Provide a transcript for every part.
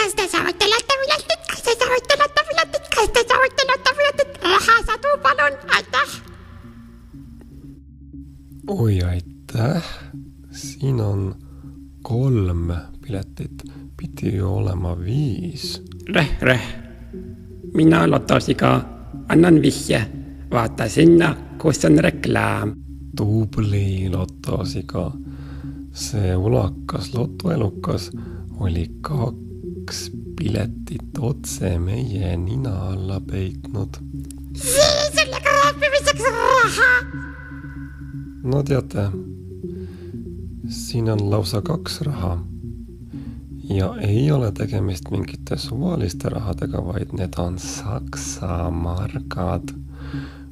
Kas te saavute lottopiletit? Kas te saavute lottopiletit? Kas te saavute lottopiletit? Rahasadu, palun, aitäh! Oi, aitäh! Siin on 3 piletit. Pidi ju olema 5. Reh. Mina lotosiga annan vihje. Vaata sinna, kus on reklaam. Tubli lotosiga. See ulakas lotoelukas oli 2 piletit otse meie nina alla peitnud. Siis selle kraapimiseks raha! No teate, siin on lausa 2 raha. Ja ei ole tegemist mingite suvaliste rahadega, vaid need on Saksa margad.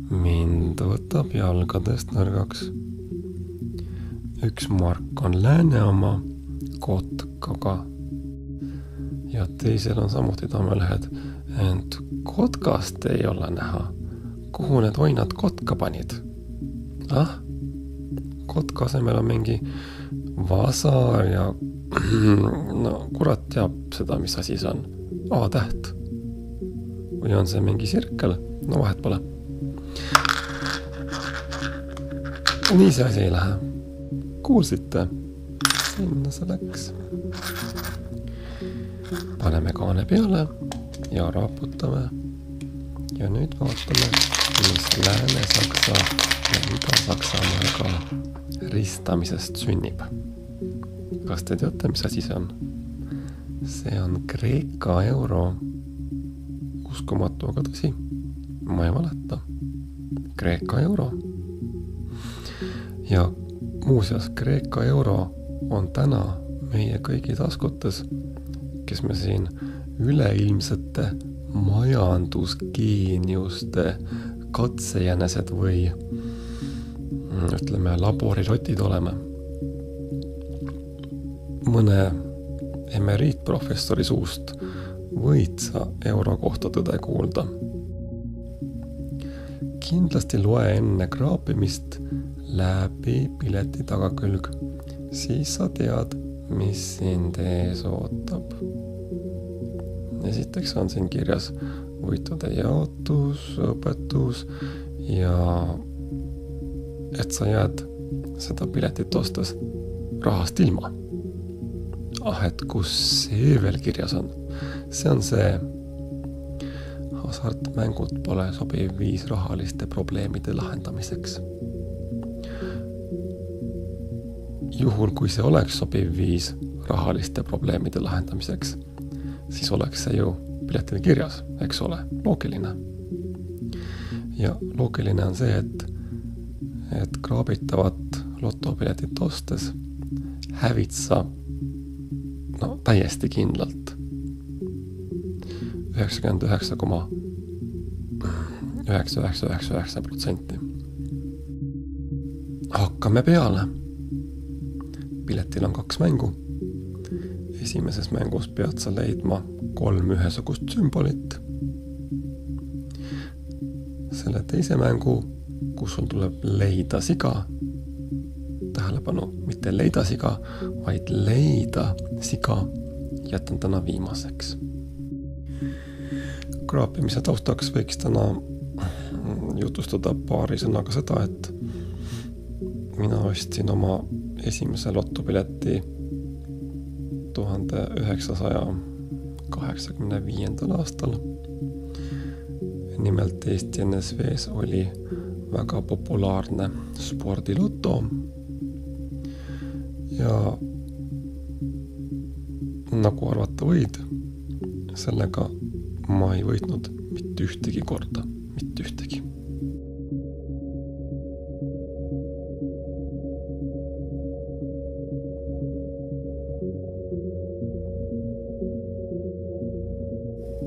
Mind võtab jalgadest nõrgaks. 1 mark on lääne oma kotkaga. Ja teisel on samuti tammelehed, ent kotkast ei ole näha. Kuhu need oinad kotka panid? Kotka asemel on mingi vasar ja no kurat teab seda, mis asi see on. A-täht. Või on see mingi sirkel? No vahet pole. Nii see asi ei lähe. Kuulsite? Sinna see läks. Paneme kaane peale ja raputame. Ja nüüd vaatame, mis Lääne-Saksa ja Ida-Saksamaga ristamisest sünnib. Kas te teate, mis asi see on? See on Kreeka euro. Uskumatu, aga tõsi. Ma ei valeta. Kreeka euro. Ja muuseas, Kreeka euro on täna meie kõigi taskutes, kes me siin üleilmsete majandusgeeniuste katsejänesed või ütleme laborirotid oleme. Mõne emeriitprofessori suust võid sa euro kohta tõde kuulda. Kindlasti loe enne kraapimist läbi pileti tagakülg. Siis sa tead, mis sind ees ootab. Esiteks on siin kirjas võitude jaotus, õpetus ja et sa jääd seda piletit ostes rahast ilma. Et kus see veel kirjas on? See on see hasartmängud pole sobiv viis rahaliste probleemide lahendamiseks. Juhul, kui see oleks sobiv viis rahaliste probleemide lahendamiseks, siis oleks see ju piletil kirjas, eks ole, loogiline. Ja loogiline on see, et kraabitavat lotopiletit ostes hävid sa täiesti kindlalt 99,9999%. Hakkame peale. Piletil on 2 mängu. Esimeses mängus pead sa leidma 3 ühesugust sümbolit. Selle teise mängu, kus sul tuleb leida siga, tähelepanu, mitte leida siga, vaid leida siga, jätan täna viimaseks. Kraapimise taustaks võiks täna jutustada paari sõnaga seda, et mina ostsin oma esimese lottopileti 1985. aastal. Nimelt Eesti NSV-s oli väga populaarne spordiloto ja nagu arvata võid, sellega ma ei võitnud mitte ühtegi korda, mitte ühtegi.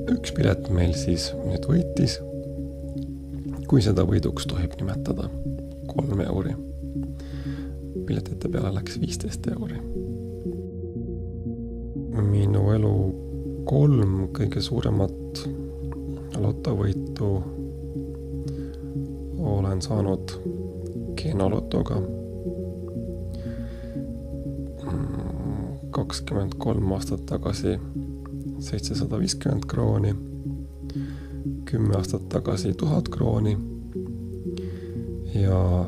Üks pilet meil siis nüüd võitis, kui seda võiduks tohib nimetada 3 euri. Piletite peale läks 15 euri. Minu elu 3 kõige suuremat lotovõitu olen saanud Genolotoga 23 aastat tagasi 750 krooni, 10 aastat tagasi 1000 krooni ja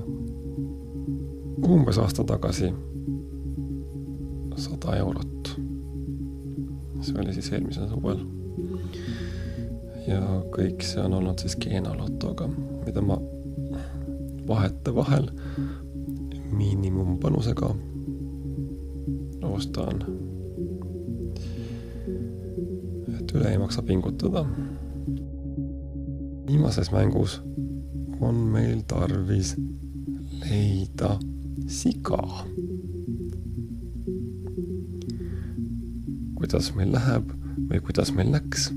umbes aasta tagasi 100 eurot. See oli siis eelmisel suvel. Ja kõik see on olnud siis Geenalotoga, mida ma vahetevahel miinimumpanusega ostan. Et üle ei maksa pingutada. Viimases mängus on meil tarvis leida siga. Kuidas meil läheb või kuidas meil läks?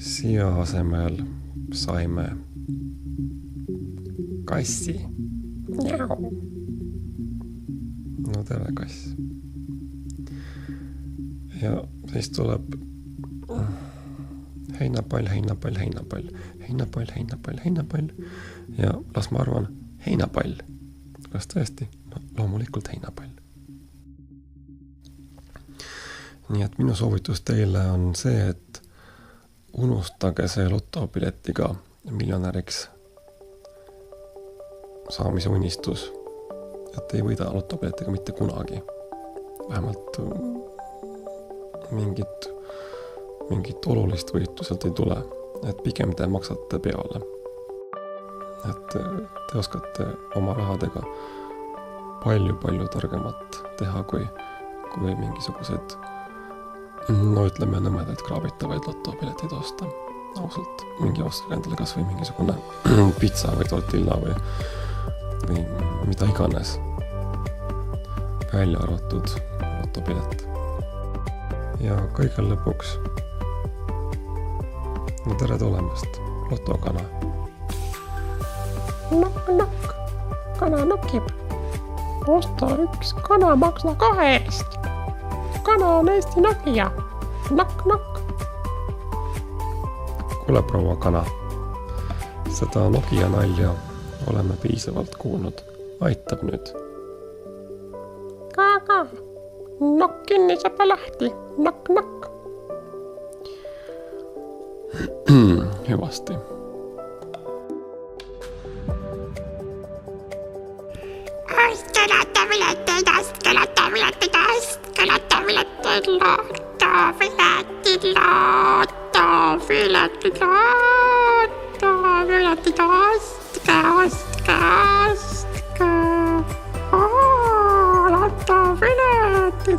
Siia asemel saime kassi. No tere, kass. Ja siis tuleb heinapall, heinapall, heinapall, heinapall, heinapall, heinapall ja las ma arvan, heinapall. Kas tõesti? No, loomulikult heinapall. Nii et minu soovitus teile on see, et unustage see lotopiletiga miljonäriks saamise unistus. Et ei võida lotopiletiga mitte kunagi. Vähemalt mingit olulist võitu sealt ei tule. Et pigem te maksate peale. Et te oskate oma rahadega palju targemat teha kui mingisugused no ütleme nõmedaid kraabitavaid lotopiletid osta. Ausalt, mingi ostage endale kas või mingisugune pitsa või tortilla või mida iganes. Välja arvatud lotopilet. Ja kõige lõpuks no tere tulemast, lotokana. Nokk, kana nokib. Osta üks kana maksa 2 eest. Kana on Eesti Nokia. Nokk. Kuule proua kana, seda Nokia nalja oleme piisavalt kuulnud. Aitab nüüd. Ka. Nokk kinni saab lahti. Nokk. Hüvasti. Lotopiletid.